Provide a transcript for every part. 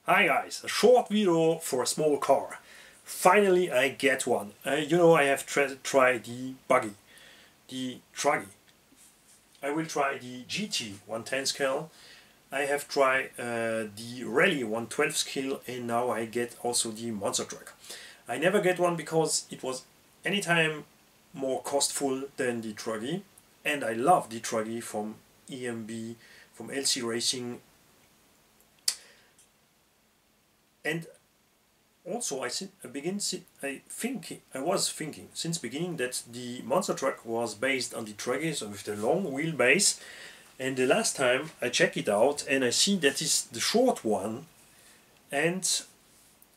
Hi guys, a short video for a small car. Finally I get one. I have tried the buggy, the truggy. I will try the GT 110 scale. I have tried the Rally 112 scale, and now I get also the monster truck. I never get one because it was anytime more costful than the truggy, and I love the truggy from EMB, from LC Racing. And also I was thinking since beginning that the monster truck was based on the truggy, so with the long wheelbase. And the last time I check it out and I see that is the short one, and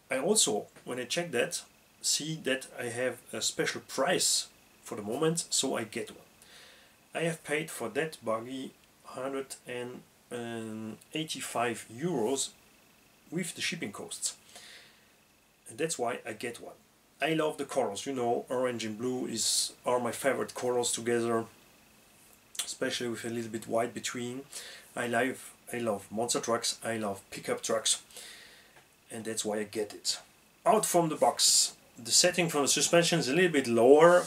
I also, when I check that, see that I have a special price for the moment, so I get one. I have paid for that buggy 185 euros with the shipping costs, and that's why I get one. I love the colors, orange and blue are my favorite colors together, especially with a little bit white between. I love monster trucks, I love pickup trucks, and that's why I get it. Out from the box, the setting from the suspension is a little bit lower,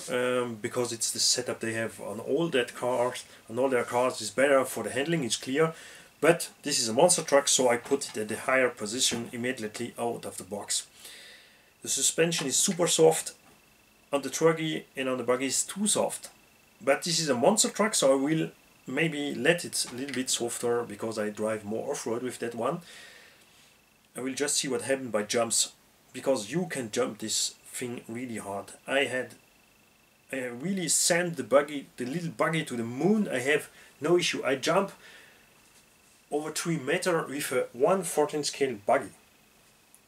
because it's the setup they have on all their cars. Is better for the handling, it's clear. But this is a monster truck, so I put it at the higher position immediately out of the box. The suspension is super soft on the truggy, and on the buggy is too soft. But this is a monster truck, so I will maybe let it a little bit softer because I drive more off-road with that one. I will just see what happens by jumps, because you can jump this thing really hard. I really sent the little buggy to the moon. I have no issue. I jump over 3 meters with a 1/14 scale buggy,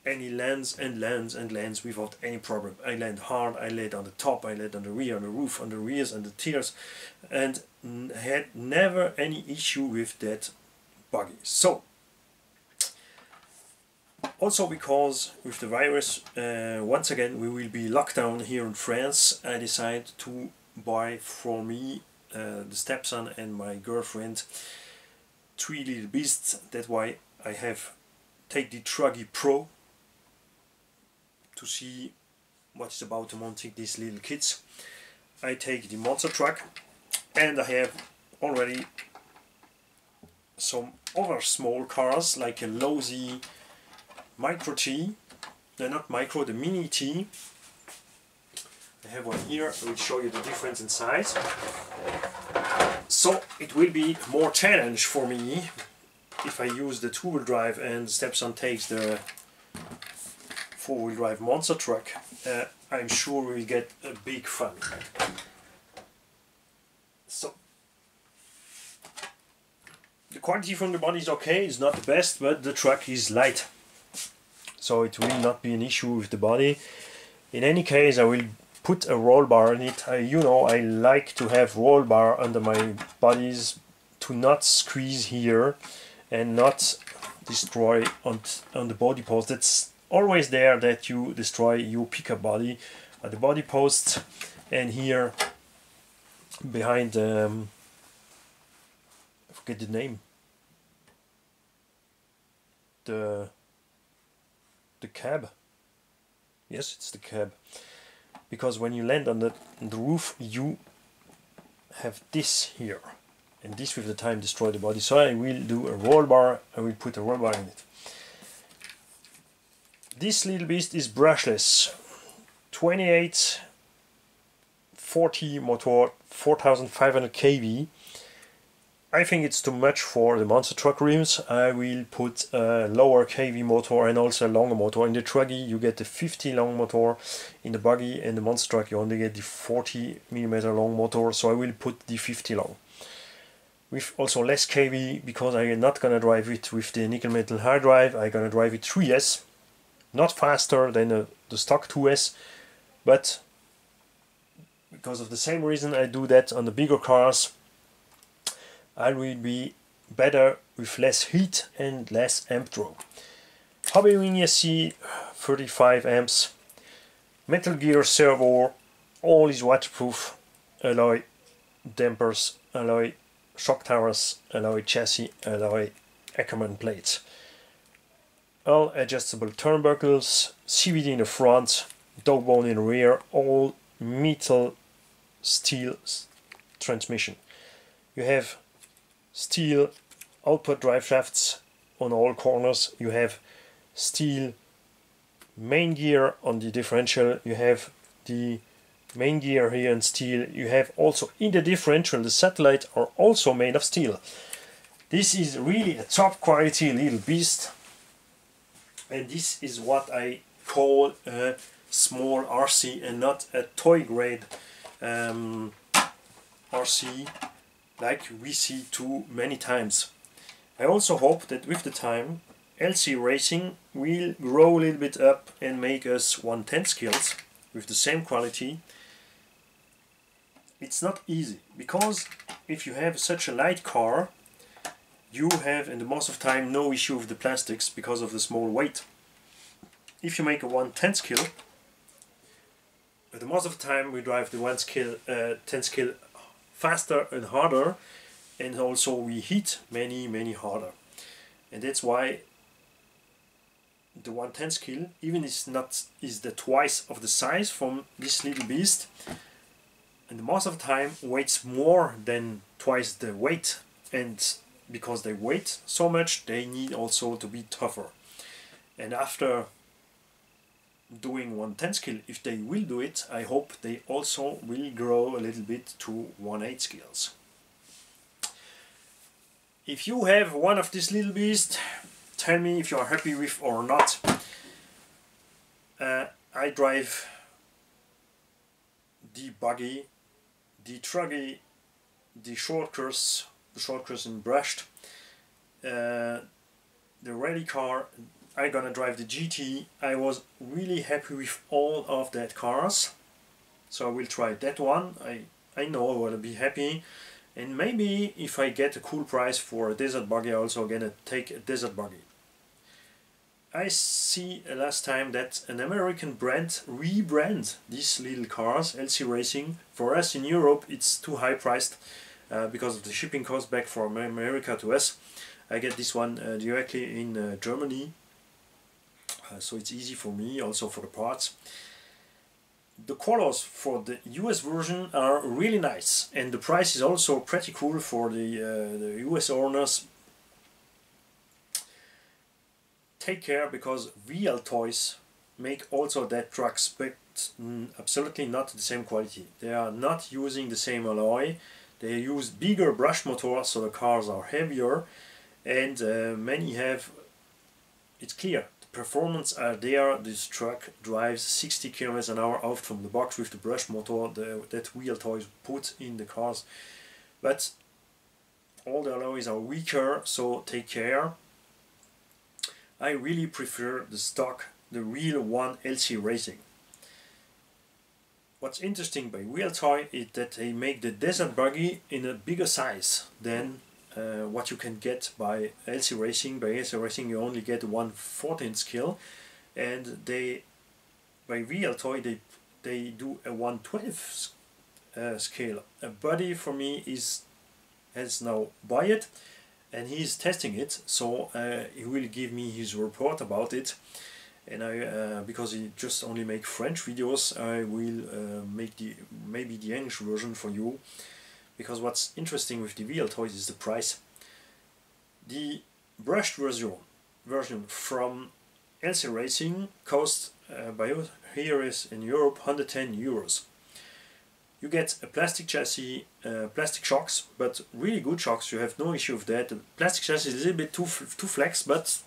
and he lands and lands and lands without any problem. I land hard, I land on the top, I land on the rear, on the roof, on the rears and the tiers, and had never any issue with that buggy. So also, because with the virus, once again we will be locked down here in France, I decided to buy for me, the stepson and my girlfriend, 3 little beasts. That's why I have take the Truggy Pro to see what is about to mounting these little kids. I take the monster truck, and I have already some other small cars like a Lousy Micro T. They're not micro, the Mini T. I have one here. I will show you the difference in size. So it will be more challenge for me if I use the 2-wheel drive and the stepson takes the 4-wheel drive monster truck. I'm sure we'll get a big fun. So the quality from the body is okay, it's not the best, but the truck is light, so it will not be an issue with the body. In any case, I will put a roll bar in it. I like to have roll bar under my bodies to not squeeze here and not destroy on the body post. That's always there, that you destroy your pickup body at the body post, and here behind I forget the name, the cab. Yes, it's the cab. Because when you land on the roof, you have this here, and this with the time destroy the body. So I will do a roll bar. I will put a roll bar in it. This little beast is brushless, 2840 motor, 4500 kV. I think it's too much for the monster truck rims. I will put a lower kV motor and also a longer motor. In the truggy you get the 50 long motor, in the buggy and the monster truck you only get the 40mm long motor, so I will put the 50 long. With also less kV, because I'm not gonna drive it with the nickel metal hard drive. I'm gonna drive it 3S, not faster than the stock 2S, but because of the same reason I do that on the bigger cars, I will be better with less heat and less amp draw. Hobby Wing ESC 35 amps, Metal Gear servo, all is waterproof, alloy dampers, alloy shock towers, alloy chassis, alloy Ackerman plates. all adjustable turnbuckles, CVT in the front, dog bone in the rear, all metal steel transmission. You have steel output drive shafts on all corners, you have steel main gear on the differential, you have the main gear here in steel, you have also in the differential the satellites are also made of steel. This is really a top quality little beast, and this is what I call a small RC and not a toy grade RC like we see too many times. I also hope that with the time LC racing will grow a little bit up and make us 1/10 skills with the same quality. It's not easy, because if you have such a light car, you have in the most of the time no issue with the plastics because of the small weight. If you make a 1/10 skill, the most of the time we drive the 10 skill faster and harder, and also we hit many harder. And that's why the 1/10 skill, even is the twice of the size from this little beast, and the most of the time weighs more than twice the weight, and because they weight so much they need also to be tougher. And after doing 1/10 skill, if they will do it, I hope they also will grow a little bit to 1/8 skills. If you have one of these little beasts, tell me if you are happy with or not. I drive the buggy, the truggy, the short course in brushed, the rally car. I'm gonna drive the GT. I was really happy with all of that cars, so I will try that one. I know I will be happy, and maybe if I get a cool price for a desert buggy, I'm also gonna take a desert buggy. I see last time that an American brand rebrand these little cars, LC Racing. For us in Europe it's too high priced because of the shipping cost back from America to us. I get this one directly in Germany, so it's easy for me, also for the parts. The colors for the US version are really nice, and the price is also pretty cool for the US owners. Take care, because real toys make also that trucks, but absolutely not the same quality. They are not using the same alloy, they use bigger brush motors, so the cars are heavier, and many have, it's clear, the performance are there. This truck drives 60 km/h out from the box with the brush motor that real toys put in the cars, but all the alloys are weaker, so take care. I really prefer the stock, the real one LC Racing. What's interesting by Real Toy is that they make the desert buggy in a bigger size than what you can get by LC Racing. By LC Racing you only get 1/14 scale, and by Real Toy they do a 1/12 scale. A buddy for me has now buy it, and he is testing it, so he will give me his report about it. And because he just only make French videos, I will make maybe the English version for you. Because what's interesting with the Real Toys is the price. The brushed version from LC Racing costs by here is in Europe 110 euros. You get a plastic chassis, plastic shocks, but really good shocks. You have no issue with that. The plastic chassis is a little bit too flex, but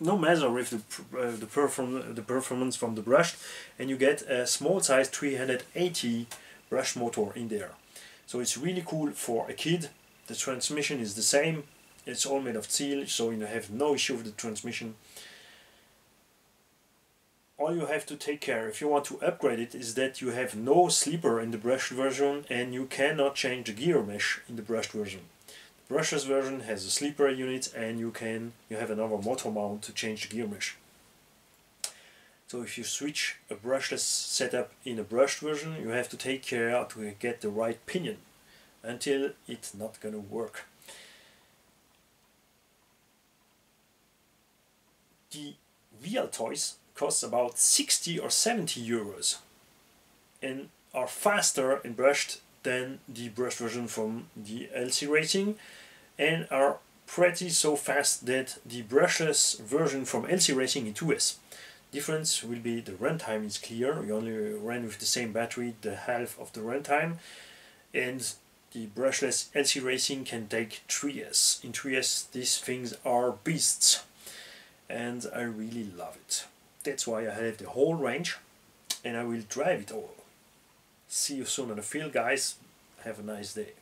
no matter with the performance from the brushed, and you get a small size 380 brush motor in there. So it's really cool for a kid. The transmission is the same. It's all made of steel, so you have no issue with the transmission. All you have to take care if you want to upgrade it is that you have no sleeper in the brushed version, and you cannot change the gear mesh in the brushed version. The brushless version has a sleeper unit, and you have another motor mount to change the gear mesh. So if you switch a brushless setup in a brushed version, you have to take care to get the right pinion, until it's not gonna work. The real toys cost about 60 or 70 euros and are faster and brushed than the brushed version from the LC rating, and are pretty so fast that the brushless version from LC rating is 2S. Difference will be the runtime is clear, you only run with the same battery the half of the runtime, and the brushless LC racing can take 3S. In 3S these things are beasts, and I really love it. That's why I have the whole range and I will drive it all. See you soon on the field, guys. Have a nice day.